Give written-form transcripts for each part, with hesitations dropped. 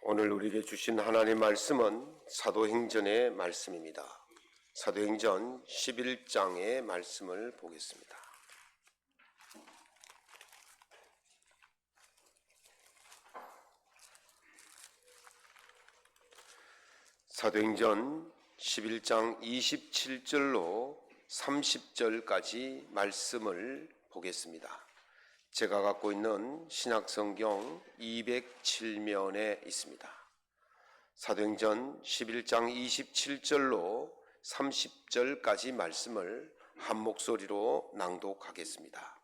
오늘 우리에게 주신 하나님의 말씀은 사도행전의 말씀입니다. 사도행전 11장의 말씀을 보겠습니다. 사도행전 11장 27절로 30절까지 말씀을 보겠습니다. 제가 갖고 있는 신약성경 207면에 있습니다. 사도행전 11장 27절로 30절까지 말씀을 한 목소리로 낭독하겠습니다.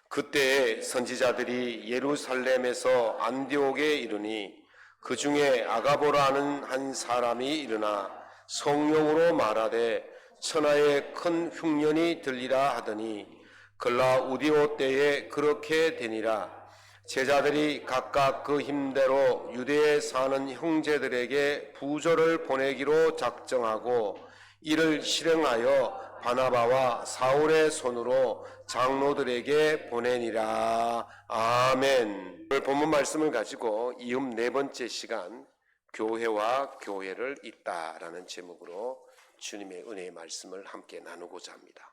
그때 선지자들이 예루살렘에서 안디옥에 이르니 그 중에 아가보라는 한 사람이 일어나 성령으로 말하되 천하에 큰 흉년이 들리라 하더니 글라우디오 때에 그렇게 되니라. 제자들이 각각 그 힘대로 유대에 사는 형제들에게 부조를 보내기로 작정하고 이를 실행하여 바나바와 사울의 손으로 장로들에게 보내니라. 아멘. 오늘 본문 말씀을 가지고 이음 네 번째 시간 교회와 교회를 잇다라는 제목으로 주님의 은혜의 말씀을 함께 나누고자 합니다.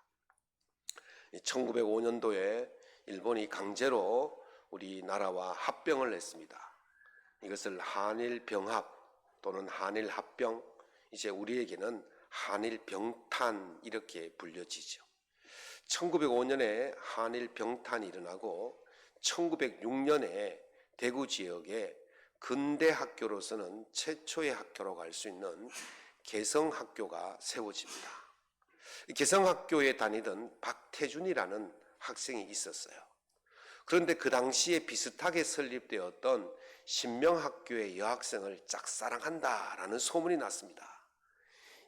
1905년도에 일본이 강제로 우리나라와 합병을 했습니다. 이것을 한일병합 또는 한일합병, 이제 우리에게는 한일병탄 이렇게 불려지죠. 1905년에 한일병탄이 일어나고 1906년에 대구 지역에 근대 학교로서는 최초의 학교라고 할 수 있는 개성학교가 세워집니다. 개성학교에 다니던 박태준이라는 학생이 있었어요. 그런데 그 당시에 비슷하게 설립되었던 신명학교의 여학생을 짝사랑한다라는 소문이 났습니다.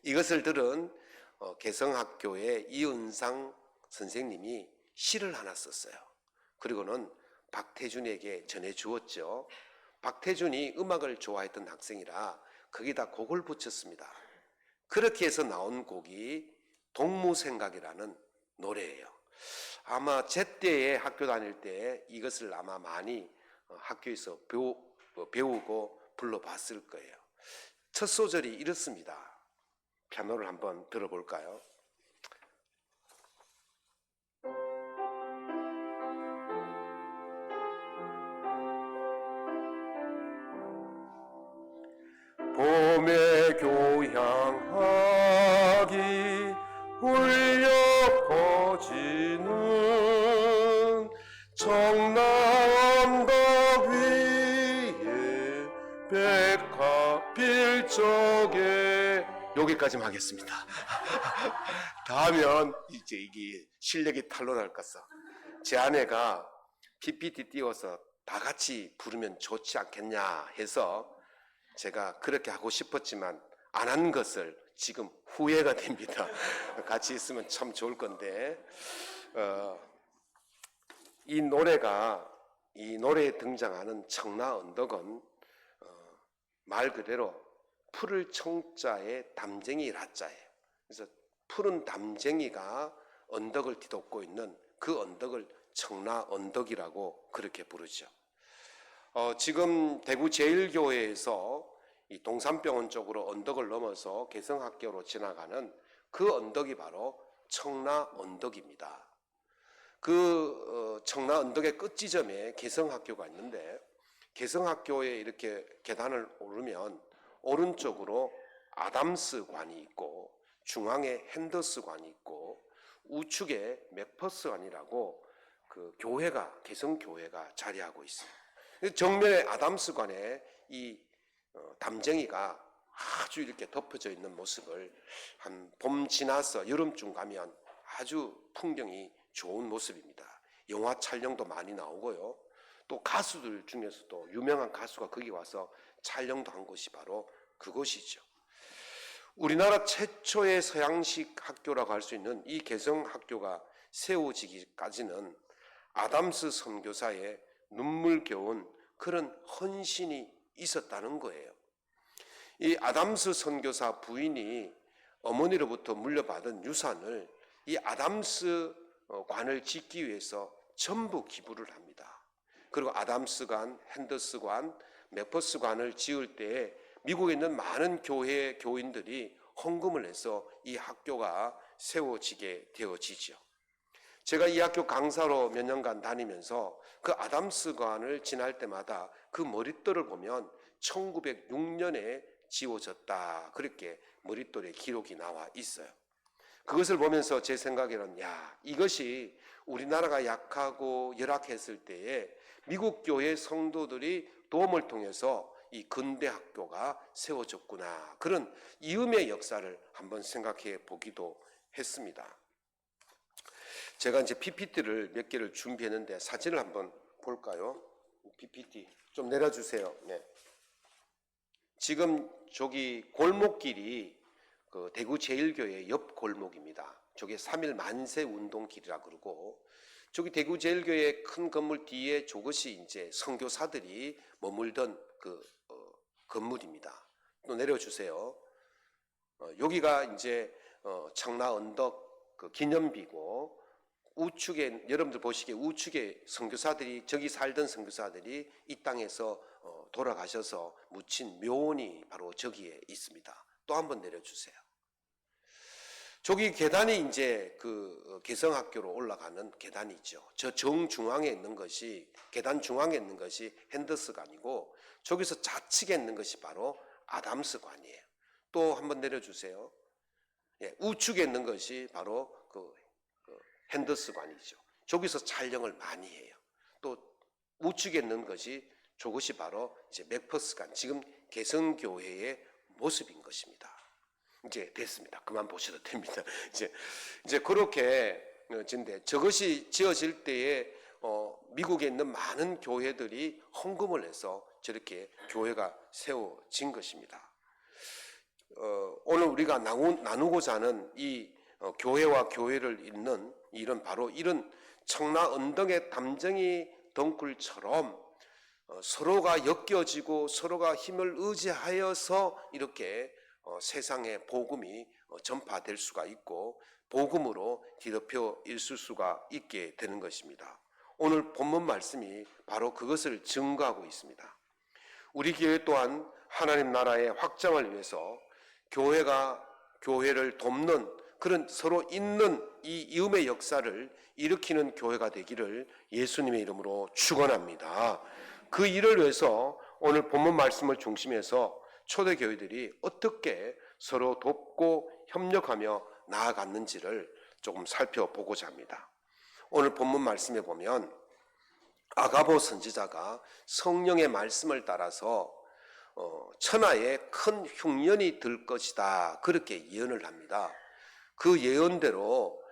이것을 들은 개성학교의 이은상 선생님이 시를 하나 썼어요. 그리고는 박태준에게 전해주었죠. 박태준이 음악을 좋아했던 학생이라 거기다 곡을 붙였습니다. 그렇게 해서 나온 곡이 동무생각이라는 노래예요. 아마 제때에 학교 다닐 때 이것을 아마 많이 학교에서 배우고 불러봤을 거예요. 첫 소절이 이렇습니다. 피아노를 한번 들어볼까요? 봄에 교향하기 울려 퍼지는 청라언덕 위에 백합필적에 여기까지만 하겠습니다. 다 하면 이제 이게 실력이 탄로날 것서 제 아내가 PPT 띄워서 다 같이 부르면 좋지 않겠냐 해서 제가 그렇게 하고 싶었지만 안 한 것을 지금 후회가 됩니다. 같이 있으면 참 좋을 건데 이 노래에 등장하는 청라 언덕은 말 그대로 푸를 청자에 담쟁이 라자예요. 그래서 푸른 담쟁이가 언덕을 뒤덮고 있는 그 언덕을 청라 언덕이라고 그렇게 부르죠. 지금 대구 제1교회에서 이 동산병원 쪽으로 언덕을 넘어서 개성학교로 지나가는 그 언덕이 바로 청라 언덕입니다. 그 청라 언덕의 끝 지점에 개성학교가 있는데 개성학교에 이렇게 계단을 오르면 오른쪽으로 아담스관이 있고 중앙에 핸더스관이 있고 우측에 맥퍼스관이라고 그 교회가 개성교회가 자리하고 있어요. 정면에 아담스관에 이 담쟁이가 아주 이렇게 덮어져 있는 모습을 한 봄 지나서 여름쯤 가면 아주 풍경이 좋은 모습입니다. 영화 촬영도 많이 나오고요. 또 가수들 중에서도 유명한 가수가 거기 와서 촬영도 한 곳이 바로 그곳이죠. 우리나라 최초의 서양식 학교라고 할 수 있는 이 개성학교가 세워지기까지는 아담스 선교사의 눈물겨운 그런 헌신이 있었다는 거예요. 이 아담스 선교사 부인이 어머니로부터 물려받은 유산을 이 아담스 관을 짓기 위해서 전부 기부를 합니다. 그리고 아담스관, 핸더스관, 맥퍼스관을 지을 때에 미국에 있는 많은 교회 교인들이 헌금을 해서 이 학교가 세워지게 되어지죠. 제가 이 학교 강사로 몇 년간 다니면서 그 아담스관을 지날 때마다 그 머릿돌을 보면 1906년에 지어졌다, 그렇게 머릿돌에 기록이 나와 있어요. 그것을 보면서 제 생각에는 이것이 우리나라가 약하고 열악했을 때에 미국 교회 성도들이 도움을 통해서 이 근대 학교가 세워졌구나, 그런 이음의 역사를 한번 생각해 보기도 했습니다. 제가 이제 PPT를 몇 개를 준비했는데 사진을 한번 볼까요? PPT 좀 내려주세요. 네. 지금 저기 골목길이 그 대구 제일교회 옆 골목입니다. 저게 3.1 만세 운동길이라 그러고, 저기 대구 제일교회 큰 건물 뒤에 저것이 이제 선교사들이 머물던 그 건물입니다. 또 내려주세요. 여기가 이제 청라 언덕 그 기념비고, 우측에 여러분들 보시기에 우측에 선교사들이, 저기 살던 선교사들이 이 땅에서 돌아가셔서 묻힌 묘원이 바로 저기에 있습니다. 또 한번 내려주세요. 저기 계단이 이제 그 개성학교로 올라가는 계단이죠. 저 정중앙에 있는 것이, 계단 중앙에 있는 것이 핸더스관이고, 저기서 좌측에 있는 것이 바로 아담스관이에요. 또 한번 내려주세요. 우측에 있는 것이 바로 그 핸더스관이죠. 저기서 촬영을 많이 해요. 또 우측에 있는 것이, 저것이 바로 이제 맥퍼스관, 지금 개성교회의 모습인 것입니다. 이제 됐습니다. 그만 보셔도 됩니다. 이제 그렇게 진데, 저것이 지어질 때에 미국에 있는 많은 교회들이 헌금을 해서 저렇게 교회가 세워진 것입니다. 오늘 우리가 나누고자 하는 이 교회와 교회를 잇는 바로 이런 청라 언덕의 담쟁이 덩굴처럼 서로가 엮여지고 서로가 힘을 의지하여서 이렇게 세상에 복음이 전파될 수가 있고 복음으로 뒤덮여 있을 수가 있게 되는 것입니다. 오늘 본문 말씀이 바로 그것을 증거하고 있습니다. 우리 교회 또한 하나님 나라의 확장을 위해서 교회가 교회를 돕는, 그런 서로 잇는 이 이음의 역사를 일으키는 교회가 되기를 예수님의 이름으로 축원합니다. 그 일을 위해서 오늘 본문 말씀을 중심해서 초대교회들이 어떻게 서로 돕고 협력하며 나아갔는지를 조금 살펴보고자 합니다. 오늘 본문 말씀에 보면 아가보 선지자가 성령의 말씀을 따라서 천하에 큰 흉년이 들 것이다, 그렇게 예언을 합니다. 그 예언대로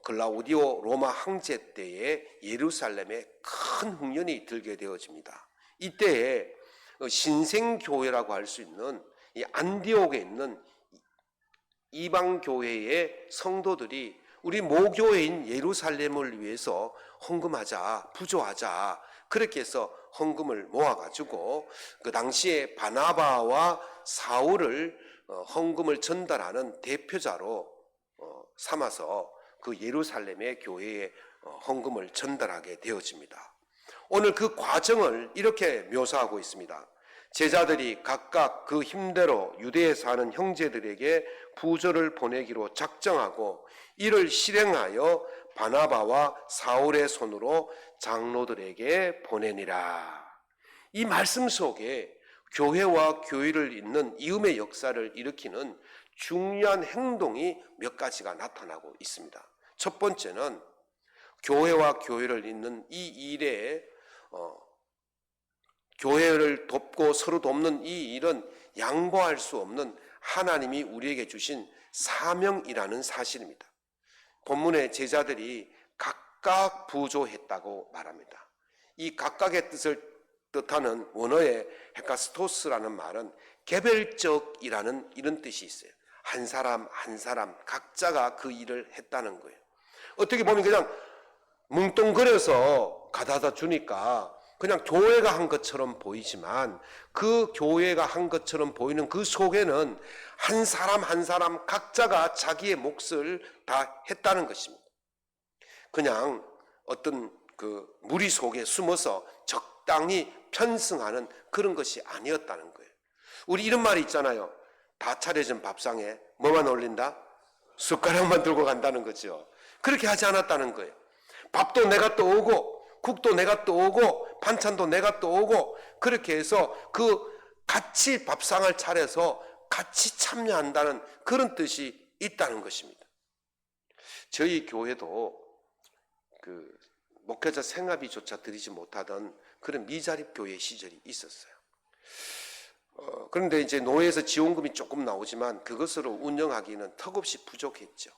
글라우디오 로마 황제 때에 예루살렘에 큰 흉년이 들게 되어집니다. 이때에 신생교회라고 할 수 있는 이 안디옥에 있는 이방교회의 성도들이 우리 모교회인 예루살렘을 위해서 헌금하자, 부조하자, 그렇게 해서 헌금을 모아가지고 그 당시에 바나바와 사울을 헌금을 전달하는 대표자로 삼아서 그 예루살렘의 교회에 헌금을 전달하게 되어집니다. 오늘 그 과정을 이렇게 묘사하고 있습니다. 제자들이 각각 그 힘대로 유대에 사는 형제들에게 부조를 보내기로 작정하고 이를 실행하여 바나바와 사울의 손으로 장로들에게 보내니라. 이 말씀 속에 교회와 교회를 잇는 이음의 역사를 일으키는 중요한 행동이 몇 가지가 나타나고 있습니다. 첫 번째는 교회와 교회를 잇는 이 일에 교회를 돕고 서로 돕는 이 일은 양보할 수 없는 하나님이 우리에게 주신 사명이라는 사실입니다. 본문의 제자들이 각각 부조했다고 말합니다. 이 각각의 뜻을 뜻하는 원어의 헤카스토스라는 말은 개별적이라는 이런 뜻이 있어요. 한 사람 한 사람 각자가 그 일을 했다는 거예요. 어떻게 보면 그냥 뭉뚱그려서 가져다 주니까 그냥 교회가 한 것처럼 보이지만, 그 교회가 한 것처럼 보이는 그 속에는 한 사람 한 사람 각자가 자기의 몫을 다 했다는 것입니다. 그냥 어떤 그 무리 속에 숨어서 마땅히 편승하는 그런 것이 아니었다는 거예요. 우리 이런 말이 있잖아요. 다 차려진 밥상에 뭐만 올린다? 숟가락만 들고 간다는 거죠. 그렇게 하지 않았다는 거예요. 밥도 내가 또 오고 국도 내가 또 오고 반찬도 내가 또 오고 그렇게 해서 같이 밥상을 차려서 같이 참여한다는 그런 뜻이 있다는 것입니다. 저희 교회도 목회자 생활비조차 드리지 못하던 그런 미자립 교회 시절이 있었어요. 그런데 이제 노회에서 지원금이 조금 나오지만 그것으로 운영하기는 턱없이 부족했죠.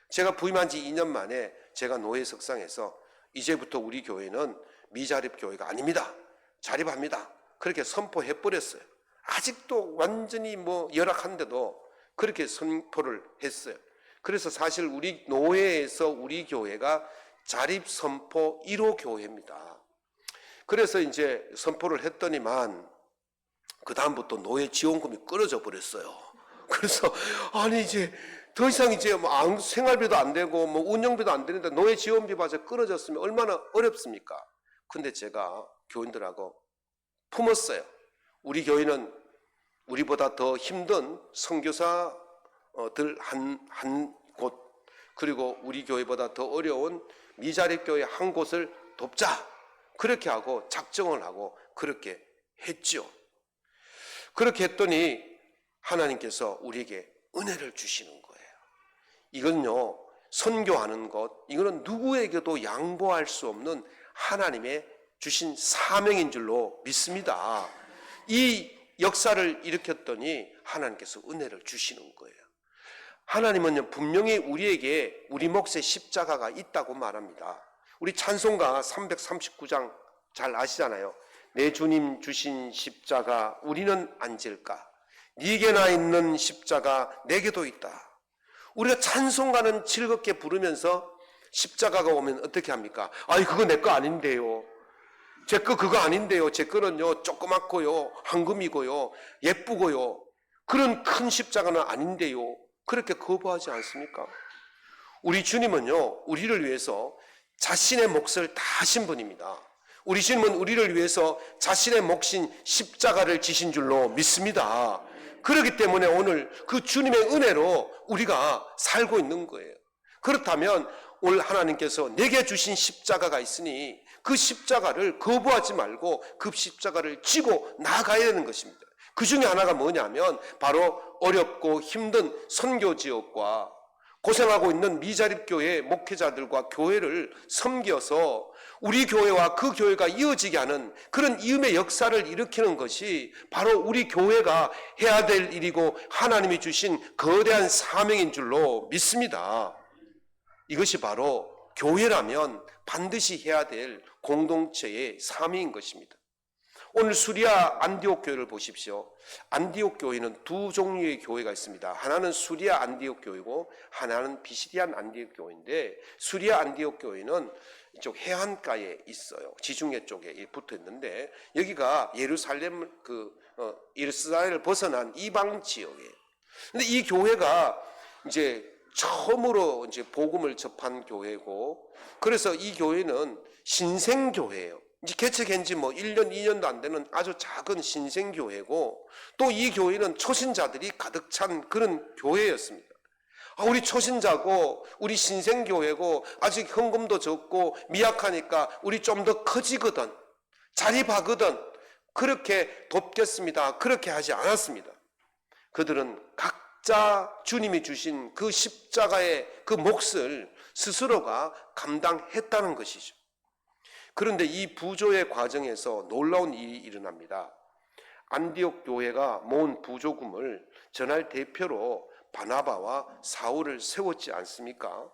제가 부임한 지 2년 만에 제가 노회 석상에서 이제부터 우리 교회는 미자립 교회가 아닙니다. 자립합니다. 그렇게 선포해버렸어요. 아직도 완전히 열악한데도 그렇게 선포를 했어요. 그래서 사실 우리 노회에서 우리 교회가 자립 선포 1호 교회입니다. 그래서 이제 선포를 했더니만 그 다음부터 노회 지원금이 끊어져 버렸어요. 그래서 아니 이제 더 이상 이제 생활비도 안 되고 운영비도 안 되는데 노회 지원비마저 끊어졌으면 얼마나 어렵습니까? 근데 제가 교인들하고 품었어요. 우리 교회는 우리보다 더 힘든 선교사들 한 곳, 그리고 우리 교회보다 더 어려운 미자립 교회 한 곳을 돕자. 그렇게 하고 작정을 하고 그렇게 했죠. 그렇게 했더니 하나님께서 우리에게 은혜를 주시는 거예요. 이건요, 선교하는 것, 이거는 누구에게도 양보할 수 없는 하나님의 주신 사명인 줄로 믿습니다. 이 역사를 일으켰더니 하나님께서 은혜를 주시는 거예요. 하나님은요, 분명히 우리에게 우리 몫의 십자가가 있다고 말합니다. 우리 찬송가 339장 잘 아시잖아요. 내 주님 주신 십자가 우리는 안 질까? 네게나 있는 십자가 내게도 있다. 우리가 찬송가는 즐겁게 부르면서 십자가가 오면 어떻게 합니까? 아이 그거 내 거 아닌데요. 제 거 그거 아닌데요. 제 거는요 조그맣고요 황금이고요 예쁘고요 그런 큰 십자가는 아닌데요. 그렇게 거부하지 않습니까? 우리 주님은요 우리를 위해서 자신의 몫을 다 하신 분입니다. 우리 주님은 우리를 위해서 자신의 몫인 십자가를 지신 줄로 믿습니다. 그렇기 때문에 오늘 그 주님의 은혜로 우리가 살고 있는 거예요. 그렇다면 오늘 하나님께서 내게 주신 십자가가 있으니 그 십자가를 거부하지 말고 그 십자가를 지고 나아가야 되는 것입니다. 그 중에 하나가 뭐냐면 바로 어렵고 힘든 선교지역과 고생하고 있는 미자립교회 목회자들과 교회를 섬겨서 우리 교회와 그 교회가 이어지게 하는 그런 이음의 역사를 일으키는 것이 바로 우리 교회가 해야 될 일이고 하나님이 주신 거대한 사명인 줄로 믿습니다. 이것이 바로 교회라면 반드시 해야 될 공동체의 사명인 것입니다. 오늘 수리아 안디옥 교회를 보십시오. 안디옥 교회는 두 종류의 교회가 있습니다. 하나는 수리아 안디옥 교회고 하나는 비시디안 안디옥 교회인데 수리아 안디옥 교회는 이쪽 해안가에 있어요. 지중해 쪽에 붙어 있는데 여기가 예루살렘 이스라엘을 벗어난 이방 지역이에요. 근데 이 교회가 이제 처음으로 이제 복음을 접한 교회고 그래서 이 교회는 신생교회예요. 이제 개척한 지 1년, 2년도 안 되는 아주 작은 신생교회고 또 이 교회는 초신자들이 가득 찬 그런 교회였습니다. 우리 초신자고 우리 신생교회고 아직 헌금도 적고 미약하니까 우리 좀 더 커지거든 자립하거든 그렇게 돕겠습니다. 그렇게 하지 않았습니다. 그들은 각자 주님이 주신 그 십자가의 그 몫을 스스로가 감당했다는 것이죠. 그런데 이 부조의 과정에서 놀라운 일이 일어납니다. 안디옥 교회가 모은 부조금을 전할 대표로 바나바와 사울을 세웠지 않습니까?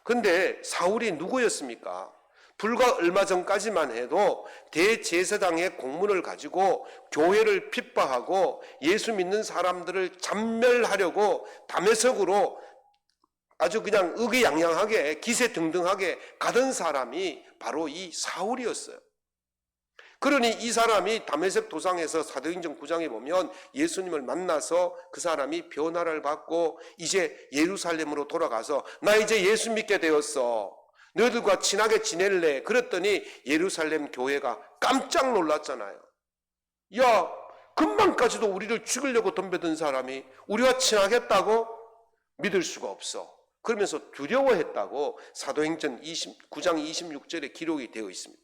그런데 사울이 누구였습니까? 불과 얼마 전까지만 해도 대제사장의 공문을 가지고 교회를 핍박하고 예수 믿는 사람들을 잔멸하려고 다메섹으로 아주 그냥 의기양양하게 기세등등하게 가던 사람이 바로 이 사울이었어요. 그러니 이 사람이 다메섹 도상에서 사도행전 9장에 보면 예수님을 만나서 그 사람이 변화를 받고 이제 예루살렘으로 돌아가서 나 이제 예수 믿게 되었어. 너희들과 친하게 지낼래? 그랬더니 예루살렘 교회가 깜짝 놀랐잖아요. 야, 금방까지도 우리를 죽이려고 덤벼든 사람이 우리와 친하겠다고? 믿을 수가 없어. 그러면서 두려워했다고 사도행전 9장 26절에 기록이 되어 있습니다.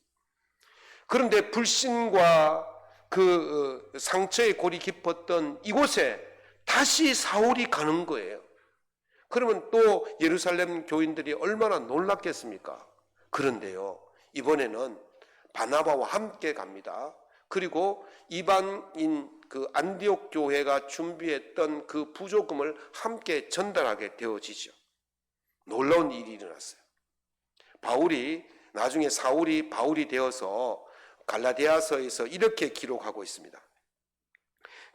그런데 불신과 그 상처의 골이 깊었던 이곳에 다시 사울이 가는 거예요. 그러면 또 예루살렘 교인들이 얼마나 놀랐겠습니까? 그런데요, 이번에는 바나바와 함께 갑니다. 그리고 이방인 그 안디옥 교회가 준비했던 그 부조금을 함께 전달하게 되어지죠. 놀라운 일이 일어났어요. 나중에 사울이 바울이 되어서 갈라디아서에서 이렇게 기록하고 있습니다.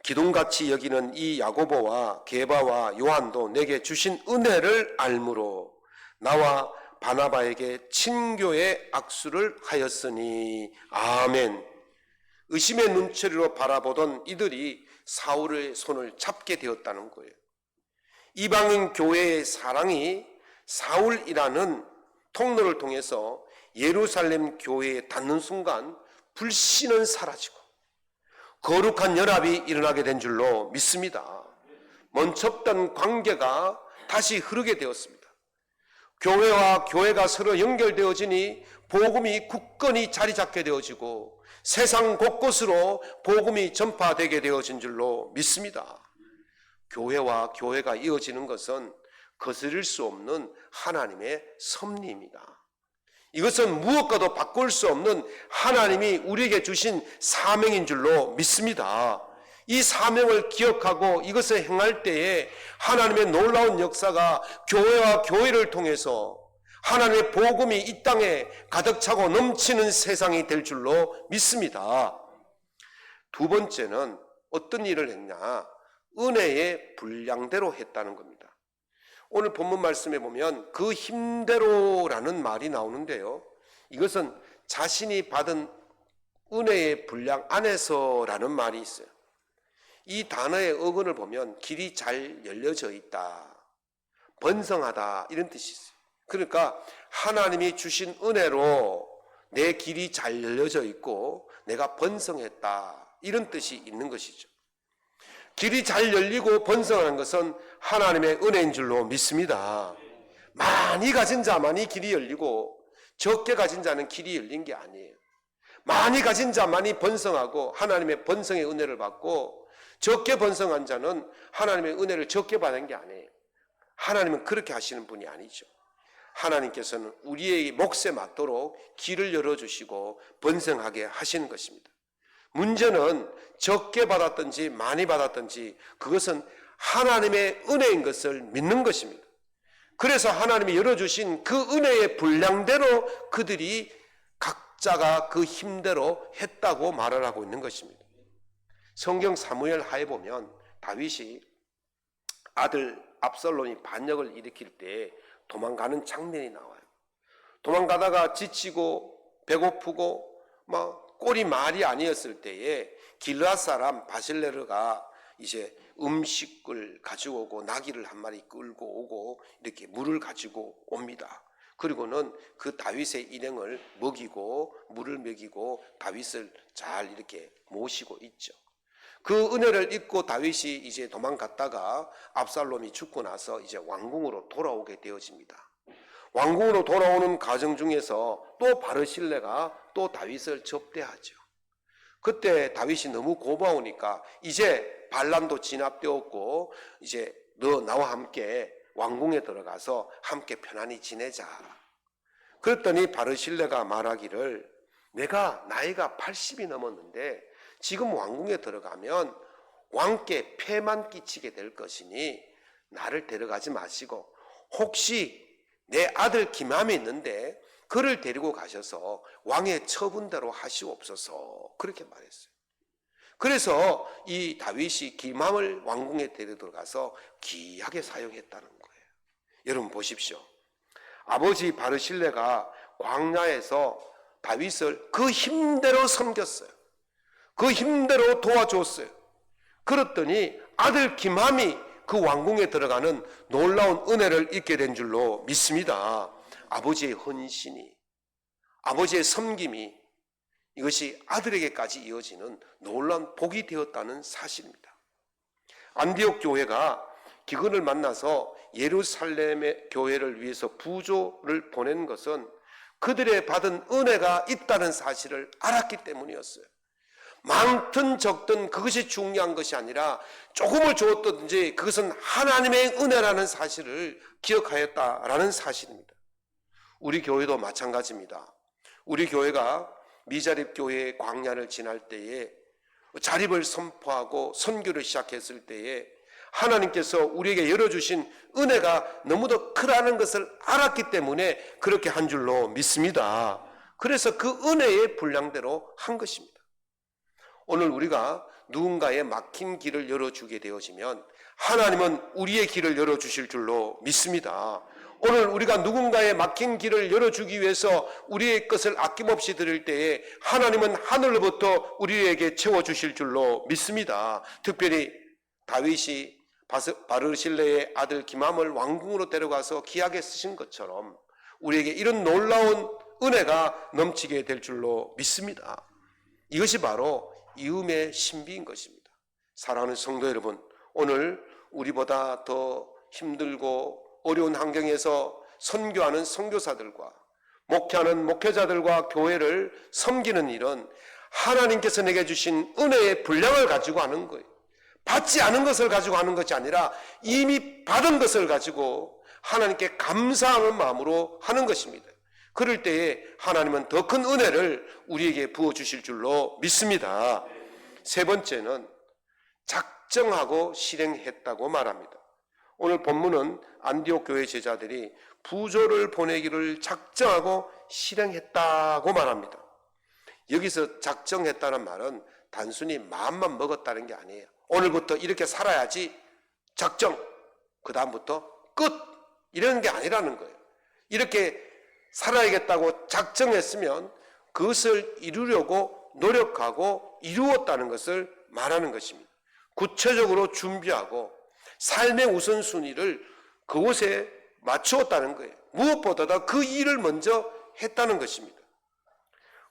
기둥같이 여기는 이 야고보와 게바와 요한도 내게 주신 은혜를 알므로 나와 바나바에게 친교의 악수를 하였으니 아멘. 의심의 눈초리로 바라보던 이들이 사울의 손을 잡게 되었다는 거예요. 이방인 교회의 사랑이 사울이라는 통로를 통해서 예루살렘 교회에 닿는 순간 불신은 사라지고 거룩한 연합이 일어나게 된 줄로 믿습니다. 멈췄던 관계가 다시 흐르게 되었습니다. 교회와 교회가 서로 연결되어지니 복음이 굳건히 자리 잡게 되어지고 세상 곳곳으로 복음이 전파되게 되어진 줄로 믿습니다. 교회와 교회가 이어지는 것은 거스릴 수 없는 하나님의 섭리입니다. 이것은 무엇과도 바꿀 수 없는 하나님이 우리에게 주신 사명인 줄로 믿습니다. 이 사명을 기억하고 이것을 행할 때에 하나님의 놀라운 역사가 교회와 교회를 통해서 하나님의 복음이 이 땅에 가득 차고 넘치는 세상이 될 줄로 믿습니다. 두 번째는 어떤 일을 했냐? 은혜의 분량대로 했다는 겁니다. 오늘 본문 말씀에 보면 그 힘대로라는 말이 나오는데요, 이것은 자신이 받은 은혜의 분량 안에서라는 말이 있어요. 이 단어의 어근을 보면 길이 잘 열려져 있다, 번성하다, 이런 뜻이 있어요. 그러니까 하나님이 주신 은혜로 내 길이 잘 열려져 있고 내가 번성했다, 이런 뜻이 있는 것이죠. 길이 잘 열리고 번성하는 것은 하나님의 은혜인 줄로 믿습니다. 많이 가진 자만이 길이 열리고 적게 가진 자는 길이 열린 게 아니에요. 많이 가진 자만이 번성하고 하나님의 번성의 은혜를 받고, 적게 번성한 자는 하나님의 은혜를 적게 받은 게 아니에요. 하나님은 그렇게 하시는 분이 아니죠. 하나님께서는 우리의 몫에 맞도록 길을 열어주시고 번성하게 하시는 것입니다. 문제는 적게 받았든지 많이 받았든지 그것은 하나님의 은혜인 것을 믿는 것입니다. 그래서 하나님이 열어주신 그 은혜의 분량대로 그들이 각자가 그 힘대로 했다고 말을 하고 있는 것입니다. 성경 사무엘 하에 보면 다윗이 아들 압살롬이 반역을 일으킬 때 도망가는 장면이 나와요. 도망가다가 지치고 배고프고 막 꼴이 말이 아니었을 때에 길르앗 사람 바실레르가 이제 음식을 가지고 오고 나귀를 한 마리 끌고 오고 이렇게 물을 가지고 옵니다. 그리고는 그 다윗의 일행을 먹이고 물을 먹이고 다윗을 잘 이렇게 모시고 있죠. 그 은혜를 잊고 다윗이 이제 도망갔다가 압살롬이 죽고 나서 이제 왕궁으로 돌아오게 되어집니다. 왕궁으로 돌아오는 과정 중에서 또 바르실레가 또 다윗을 접대하죠. 그때 다윗이 너무 고마우니까 이제 반란도 진압되었고 이제 너 나와 함께 왕궁에 들어가서 함께 편안히 지내자. 그랬더니 바르실레가 말하기를 내가 나이가 80이 넘었는데 지금 왕궁에 들어가면 왕께 폐만 끼치게 될 것이니 나를 데려가지 마시고 혹시 내 아들 김함이 있는데 그를 데리고 가셔서 왕의 처분대로 하시옵소서, 그렇게 말했어요. 그래서 이 다윗이 김함을 왕궁에 데려 들어가서 귀하게 사용했다는 거예요. 여러분 보십시오. 아버지 바르실레가 광야에서 다윗을 그 힘대로 섬겼어요. 그 힘대로 도와줬어요. 그랬더니 아들 김함이 그 왕궁에 들어가는 놀라운 은혜를 잊게 된 줄로 믿습니다. 아버지의 헌신이, 아버지의 섬김이 이것이 아들에게까지 이어지는 놀라운 복이 되었다는 사실입니다. 안디옥 교회가 기근을 만나서 예루살렘의 교회를 위해서 부조를 보낸 것은 그들의 받은 은혜가 있다는 사실을 알았기 때문이었어요. 많든 적든 그것이 중요한 것이 아니라 조금을 주었든지 그것은 하나님의 은혜라는 사실을 기억하였다라는 사실입니다. 우리 교회도 마찬가지입니다. 우리 교회가 미자립 교회의 광야를 지날 때에 자립을 선포하고 선교를 시작했을 때에 하나님께서 우리에게 열어주신 은혜가 너무도 크다는 것을 알았기 때문에 그렇게 한 줄로 믿습니다. 그래서 그 은혜의 분량대로 한 것입니다. 오늘 우리가 누군가의 막힌 길을 열어주게 되어지면 하나님은 우리의 길을 열어주실 줄로 믿습니다. 오늘 우리가 누군가의 막힌 길을 열어주기 위해서 우리의 것을 아낌없이 드릴 때에 하나님은 하늘로부터 우리에게 채워주실 줄로 믿습니다. 특별히 다윗이 바르실레의 아들 기맘을 왕궁으로 데려가서 귀하게 쓰신 것처럼 우리에게 이런 놀라운 은혜가 넘치게 될 줄로 믿습니다. 이것이 바로 이음의 신비인 것입니다. 사랑하는 성도 여러분, 오늘 우리보다 더 힘들고 어려운 환경에서 선교하는 선교사들과 목회하는 목회자들과 교회를 섬기는 일은 하나님께서 내게 주신 은혜의 분량을 가지고 하는 거예요. 받지 않은 것을 가지고 하는 것이 아니라 이미 받은 것을 가지고 하나님께 감사하는 마음으로 하는 것입니다. 그럴 때에 하나님은 더 큰 은혜를 우리에게 부어주실 줄로 믿습니다. 세 번째는 작정하고 실행했다고 말합니다. 오늘 본문은 안디옥 교회 제자들이 부조를 보내기를 작정하고 실행했다고 말합니다. 여기서 작정했다는 말은 단순히 마음만 먹었다는 게 아니에요. 오늘부터 이렇게 살아야지 작정, 그 다음부터 끝, 이런 게 아니라는 거예요. 이렇게 살아야겠다고 작정했으면 그것을 이루려고 노력하고 이루었다는 것을 말하는 것입니다. 구체적으로 준비하고 삶의 우선순위를 그곳에 맞추었다는 거예요. 무엇보다도 그 일을 먼저 했다는 것입니다.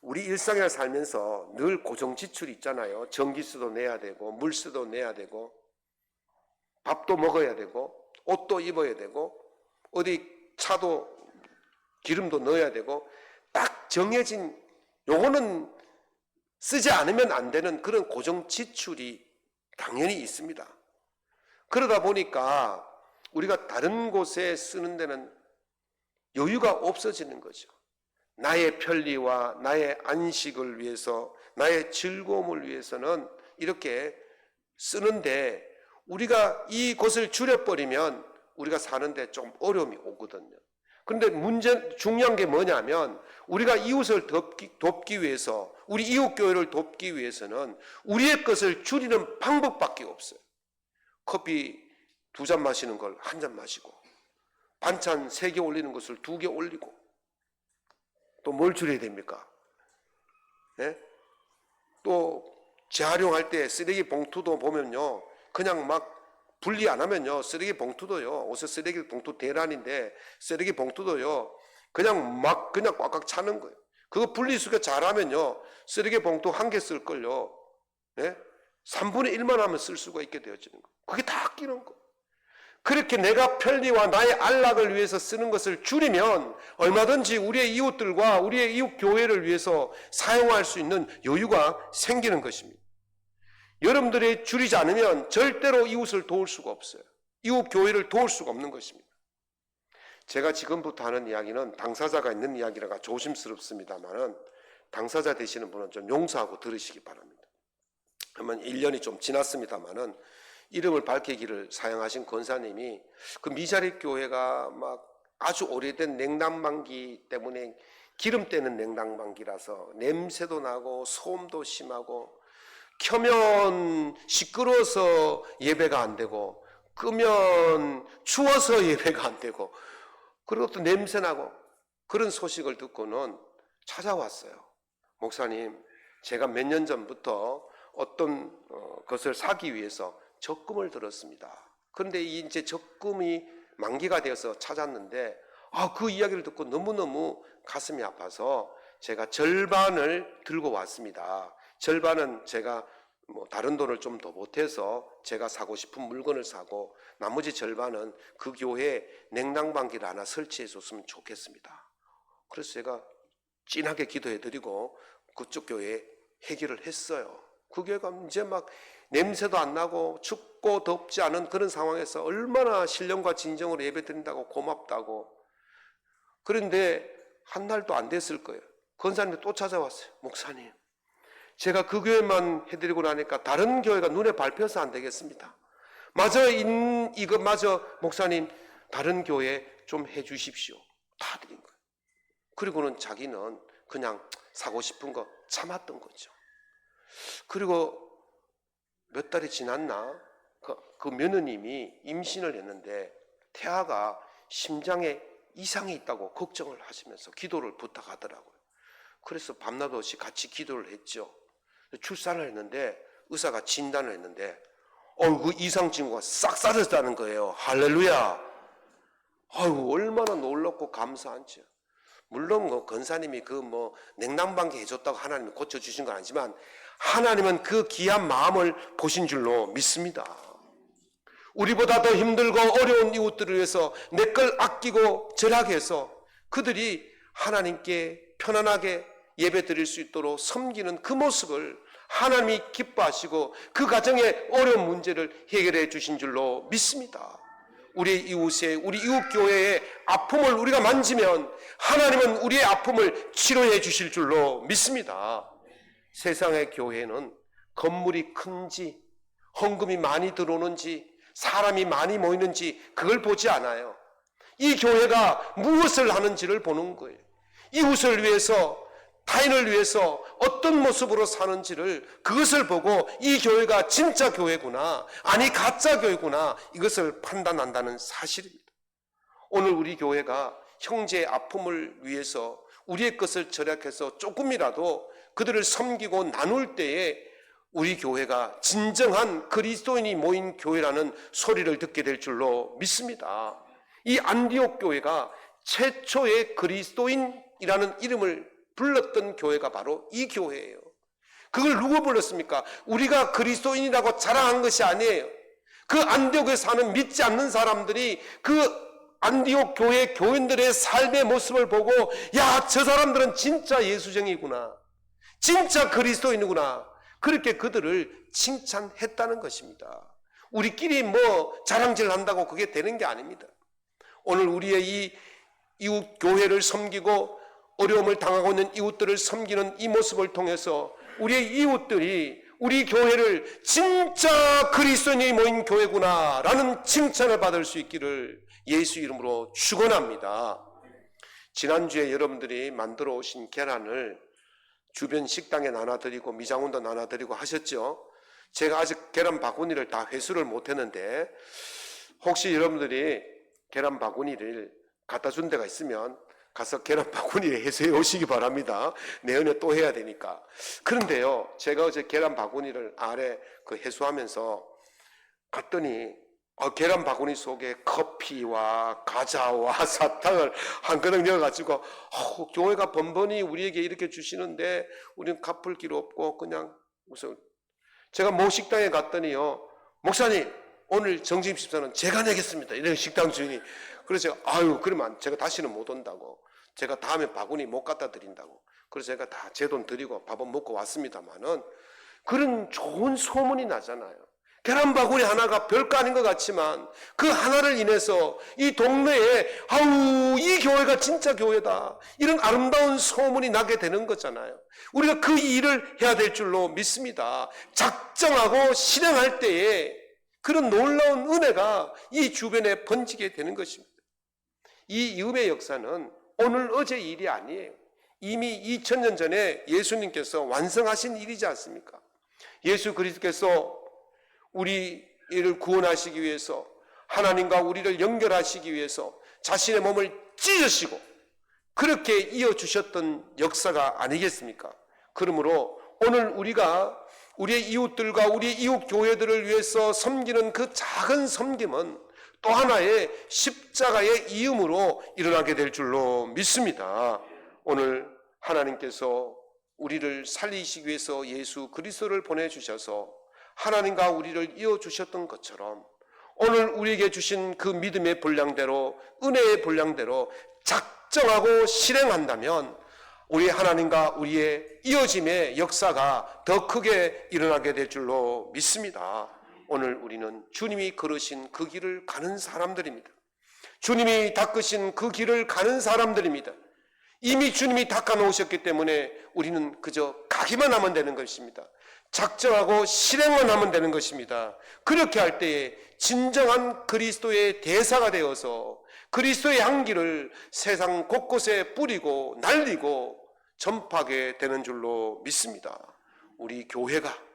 우리 일상을 살면서 늘 고정 지출이 있잖아요. 전기세도 내야 되고 물세도 내야 되고 밥도 먹어야 되고 옷도 입어야 되고 어디 차도 기름도 넣어야 되고 딱 정해진 요거는 쓰지 않으면 안 되는 그런 고정 지출이 당연히 있습니다. 그러다 보니까 우리가 다른 곳에 쓰는 데는 여유가 없어지는 거죠. 나의 편리와 나의 안식을 위해서, 나의 즐거움을 위해서는 이렇게 쓰는데 우리가 이 것을 줄여버리면 우리가 사는데 좀 어려움이 오거든요. 그런데 중요한 게 뭐냐면 우리가 이웃을 돕기 위해서, 우리 이웃교회를 돕기 위해서는 우리의 것을 줄이는 방법밖에 없어요. 커피 2잔 마시는 걸 1잔 마시고, 반찬 3개 올리는 것을 2개 올리고, 또 뭘 줄여야 됩니까? 네? 또 재활용할 때 쓰레기 봉투도 보면요, 그냥 막 분리 안 하면요, 쓰레기 봉투도요, 옷에 쓰레기 봉투 대란인데 쓰레기 봉투도요, 그냥 꽉꽉 차는 거예요. 그거 분리수거 잘하면요, 쓰레기 봉투 1개 쓸 걸요, 네? 3분의 1만 하면 쓸 수가 있게 되어지는 거예요. 그게 다 아끼는 거예요. 그렇게 내가 편리와 나의 안락을 위해서 쓰는 것을 줄이면 얼마든지 우리의 이웃들과 우리의 이웃 교회를 위해서 사용할 수 있는 여유가 생기는 것입니다. 여러분들이 줄이지 않으면 절대로 이웃을 도울 수가 없어요. 이웃 교회를 도울 수가 없는 것입니다. 제가 지금부터 하는 이야기는 당사자가 있는 이야기라가 조심스럽습니다만은 당사자 되시는 분은 좀 용서하고 들으시기 바랍니다. 그러면 1년이 좀 지났습니다만은 이름을 밝히기를 사용하신 권사님이 그 미자립 교회가 막 아주 오래된 냉난방기 때문에 기름 떼는 냉난방기라서 냄새도 나고 소음도 심하고 켜면 시끄러워서 예배가 안 되고 끄면 추워서 예배가 안 되고 그리고 또 냄새 나고 그런 소식을 듣고는 찾아왔어요. 목사님, 제가 몇 년 전부터 어떤 것을 사기 위해서 적금을 들었습니다. 그런데 이제 적금이 만기가 되어서 찾았는데 그 이야기를 듣고 너무너무 가슴이 아파서 제가 절반을 들고 왔습니다. 절반은 제가 다른 돈을 좀 더 보태서 제가 사고 싶은 물건을 사고, 나머지 절반은 그 교회에 냉난방기를 하나 설치해 줬으면 좋겠습니다. 그래서 제가 진하게 기도해드리고 그쪽 교회에 해결을 했어요. 그 교회가 이제 막 냄새도 안 나고 춥고 덥지 않은 그런 상황에서 얼마나 신령과 진정으로 예배드린다고 고맙다고. 그런데 한 달도 안 됐을 거예요. 권사님이 또 찾아왔어요. 목사님, 제가 그 교회만 해드리고 나니까 다른 교회가 눈에 밟혀서 안 되겠습니다. 이거 목사님 다른 교회 좀 해주십시오. 다 드린 거예요. 그리고는 자기는 그냥 사고 싶은 거 참았던 거죠. 그리고 몇 달이 지났나 그 며느님이 임신을 했는데 태아가 심장에 이상이 있다고 걱정을 하시면서 기도를 부탁하더라고요. 그래서 밤낮 없이 같이 기도를 했죠. 출산을 했는데 의사가 진단을 했는데 그 이상 징후가 싹 사라졌다는 거예요. 할렐루야. 얼마나 놀랍고 감사한지. 물론 권사님이 냉난방기 해줬다고 하나님이 고쳐주신 건 아니지만 하나님은 그 귀한 마음을 보신 줄로 믿습니다. 우리보다 더 힘들고 어려운 이웃들을 위해서 내 걸 아끼고 절하게 해서 그들이 하나님께 편안하게 예배 드릴 수 있도록 섬기는 그 모습을 하나님이 기뻐하시고 그 가정의 어려운 문제를 해결해 주신 줄로 믿습니다. 우리 이웃 교회의 아픔을 우리가 만지면 하나님은 우리의 아픔을 치료해 주실 줄로 믿습니다. 세상의 교회는 건물이 큰지 헌금이 많이 들어오는지 사람이 많이 모이는지 그걸 보지 않아요. 이 교회가 무엇을 하는지를 보는 거예요. 이웃을 위해서, 타인을 위해서 어떤 모습으로 사는지를, 그것을 보고 이 교회가 진짜 교회구나, 아니 가짜 교회구나, 이것을 판단한다는 사실입니다. 오늘 우리 교회가 형제의 아픔을 위해서 우리의 것을 절약해서 조금이라도 그들을 섬기고 나눌 때에 우리 교회가 진정한 그리스도인이 모인 교회라는 소리를 듣게 될 줄로 믿습니다. 이 안디옥 교회가 최초의 그리스도인이라는 이름을 불렀던 교회가 바로 이 교회예요. 그걸 누가 불렀습니까? 우리가 그리스도인이라고 자랑한 것이 아니에요. 그 안디옥에 사는 믿지 않는 사람들이 그 안디옥 교회 교인들의 삶의 모습을 보고, 야, 저 사람들은 진짜 예수쟁이구나, 진짜 그리스도인이구나, 그렇게 그들을 칭찬했다는 것입니다. 우리끼리 자랑질 한다고 그게 되는 게 아닙니다. 오늘 우리의 이 이웃 교회를 섬기고 어려움을 당하고 있는 이웃들을 섬기는 이 모습을 통해서 우리의 이웃들이 우리 교회를 진짜 그리스도인이 모인 교회구나 라는 칭찬을 받을 수 있기를 예수 이름으로 축원합니다. 지난주에 여러분들이 만들어 오신 계란을 주변 식당에 나눠드리고 미장원도 나눠드리고 하셨죠. 제가 아직 계란 바구니를 다 회수를 못했는데 혹시 여러분들이 계란 바구니를 갖다 준 데가 있으면 가서 계란 바구니를 회수해 오시기 바랍니다. 내년에 또 해야 되니까. 그런데요, 제가 어제 계란 바구니를 아래 회수하면서 갔더니 계란 바구니 속에 커피와 과자와 사탕을 한 그릇 넣어가지고 교회가 번번이 우리에게 이렇게 주시는데 우리는 갚을 길 없고 그냥 무슨, 제가 모 식당에 갔더니요, 목사님 오늘 점심식사는 제가 내겠습니다, 이런 식당 주인이. 그래서 제가 그러면 제가 다시는 못 온다고, 제가 다음에 바구니 못 갖다 드린다고, 그래서 제가 다 제 돈 드리고 밥은 먹고 왔습니다만은 그런 좋은 소문이 나잖아요. 계란 바구니 하나가 별거 아닌 것 같지만 그 하나를 인해서 이 동네에 이 교회가 진짜 교회다, 이런 아름다운 소문이 나게 되는 거잖아요. 우리가 그 일을 해야 될 줄로 믿습니다. 작정하고 실행할 때에 그런 놀라운 은혜가 이 주변에 번지게 되는 것입니다. 이 음의 역사는 오늘 어제 일이 아니에요. 이미 2000년 전에 예수님께서 완성하신 일이지 않습니까? 예수 그리스도께서 우리를 구원하시기 위해서, 하나님과 우리를 연결하시기 위해서 자신의 몸을 찢으시고 그렇게 이어주셨던 역사가 아니겠습니까? 그러므로 오늘 우리가 우리의 이웃들과 우리의 이웃 교회들을 위해서 섬기는 그 작은 섬김은 또 하나의 십자가의 이음으로 일어나게 될 줄로 믿습니다. 오늘 하나님께서 우리를 살리시기 위해서 예수 그리스도를 보내주셔서 하나님과 우리를 이어주셨던 것처럼 오늘 우리에게 주신 그 믿음의 분량대로, 은혜의 분량대로 작정하고 실행한다면 우리 하나님과 우리의 이어짐의 역사가 더 크게 일어나게 될 줄로 믿습니다. 오늘 우리는 주님이 걸으신 그 길을 가는 사람들입니다. 주님이 닦으신 그 길을 가는 사람들입니다. 이미 주님이 닦아 놓으셨기 때문에 우리는 그저 가기만 하면 되는 것입니다. 작정하고 실행만 하면 되는 것입니다. 그렇게 할 때에 진정한 그리스도의 대사가 되어서 그리스도의 향기를 세상 곳곳에 뿌리고 날리고 전파하게 되는 줄로 믿습니다. 우리 교회가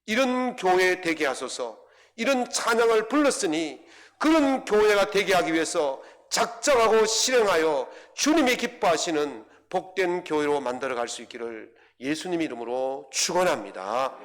이런 교회 되게 하소서. 이런 찬양을 불렀으니 그런 교회가 되게 하기 위해서 작정하고 실행하여 주님이 기뻐하시는 복된 교회로 만들어갈 수 있기를 예수님 이름으로 축원합니다.